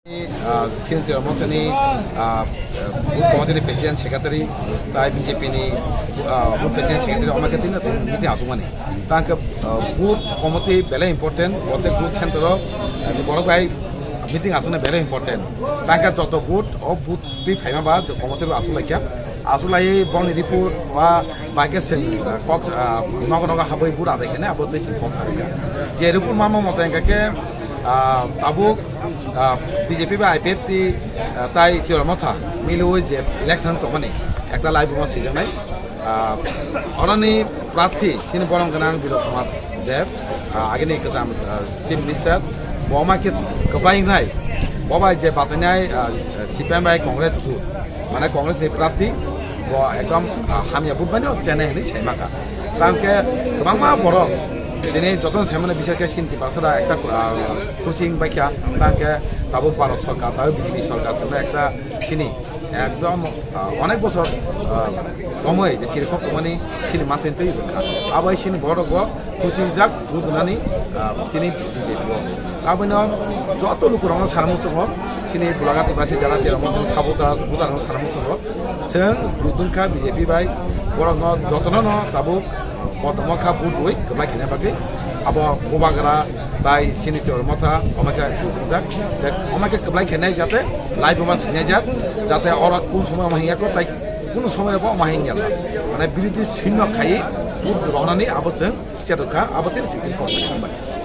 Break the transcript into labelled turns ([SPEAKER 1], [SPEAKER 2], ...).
[SPEAKER 1] Sini Motoni, Committee President Secretary, BJP President Secretary, Omakatina, Miti Asumani. Thank good committee, very important, what the good center of the Borogai meeting Asuna, very important. Thank you to good or good the Hamabad, the committee of Asulaka, Asulai, Bonnie Report, Bagas and Cox, Nogonaga Habai Buddha, they can about this in Cox. Jerupu Mama Motanka. Tabuk BJP বা IPFT তাই তোর মথা মিলে ওই যে election কমানি একটা live মত সিজনাই অননি প্রার্থী scene বরং গনাং বিরোধ কুমার দেব আগেনি কাম চিফ মিনিস্টার বমাকে কবাই নাই ববাই যে বাতনাই সিপিএম বাই কংগ্রেস জু মানে কংগ্রেস যে প্রার্থী একদম হামিয়া বুবানি চেনে হনি সেমাকা তামকে গোबां বড় दिनै जतन सेमने बिसोरके सिनति बासरा একটা কোচিং বাইকা তাকে তাবো ভারত সরকার তাও বিজেপি সরকার সঙ্গে একটা চিনি একদম অনেক বছর সময় যে চিরকক মানে চিনি মাথেন তৈ রক্ষা আবাই চিনি বড় কোচিং যাক বুদনানি তিনি বিজেপি আবাইনো যত লোকরং সারমুচং চিনি বুলাগাতি বাসি যারা তেরমন্ত্রী সাবতা বুদানো সারমুচং जों दुदुनखा बिजेपि बाय बरं जतन ताबो बतमखा बुट वई कबला खेने बागै अब गोबागरा बाय सिनिटर मथा अमाके दुदुनजाक अमाके कबला खेने जाते लाइव मा सिने जाते और कोन समय माहियाको ताइ कोन समय बा माहिया माने बिलिटि सिन्न खाइ बुट रनानि आबो जों चेरखा आबो तेर सिकि